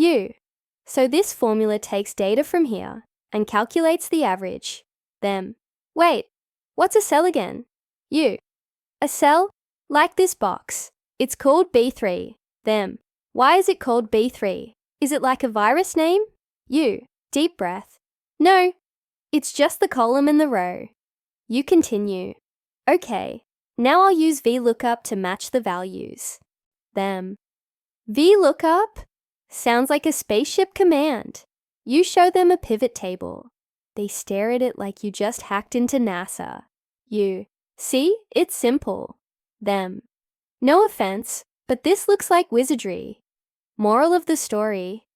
You. So this formula takes data from here and calculates the average. Them. Wait, what's a cell again? You. A cell? Like this box. It's called B3. Them. Why is it called B3? Is it like a virus name? You. Deep breath. No. It's just the column and the row. You continue. Okay, now I'll use VLOOKUP to match the values. Them. VLOOKUP? Sounds like a spaceship command. You show them a pivot table. They stare at it like you just hacked into NASA. You. See, it's simple. Them. No offense, but this looks like wizardry. Moral of the story.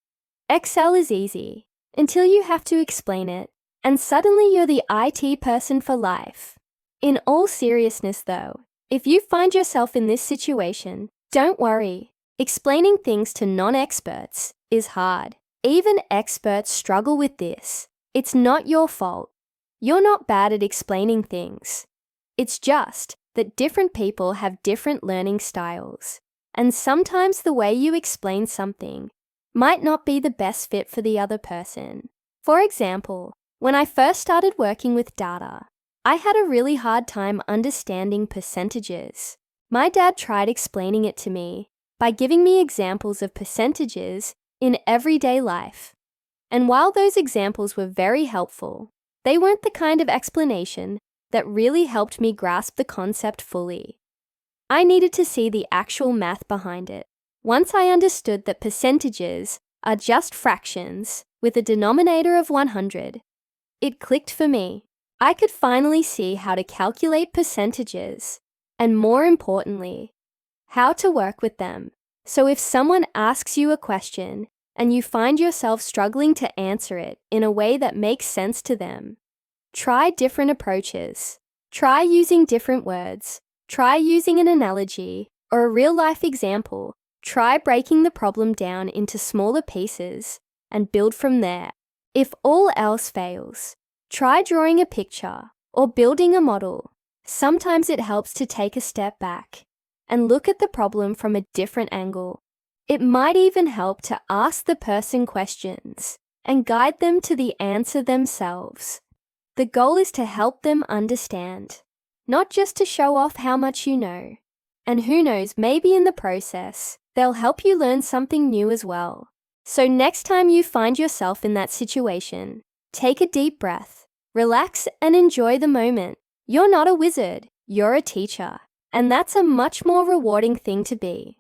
Excel is easy until you have to explain it, and suddenly you're the IT person for life. In all seriousness though, if you find yourself in this situation, don't worry. Explaining things to non-experts is hard. Even experts struggle with this. It's not your fault. You're not bad at explaining things. It's just that different people have different learning styles, and sometimes the way you explain something might not be the best fit for the other person. For example, when I first started working with data, I had a really hard time understanding percentages. My dad tried explaining it to me by giving me examples of percentages in everyday life. And while those examples were very helpful, they weren't the kind of explanation that really helped me grasp the concept fully. I needed to see the actual math behind it. Once I understood that percentages are just fractions with a denominator of 100, it clicked for me. I could finally see how to calculate percentages, and more importantly, how to work with them. So if someone asks you a question and you find yourself struggling to answer it in a way that makes sense to them, try different approaches. Try using different words. Try using an analogy or a real-life example. Try breaking the problem down into smaller pieces and build from there. If all else fails, try drawing a picture or building a model. Sometimes it helps to take a step back and look at the problem from a different angle. It might even help to ask the person questions and guide them to the answer themselves. The goal is to help them understand, not just to show off how much you know. And who knows, maybe in the process, they'll help you learn something new as well. So next time you find yourself in that situation, take a deep breath, relax and enjoy the moment. You're not a wizard, you're a teacher. And that's a much more rewarding thing to be.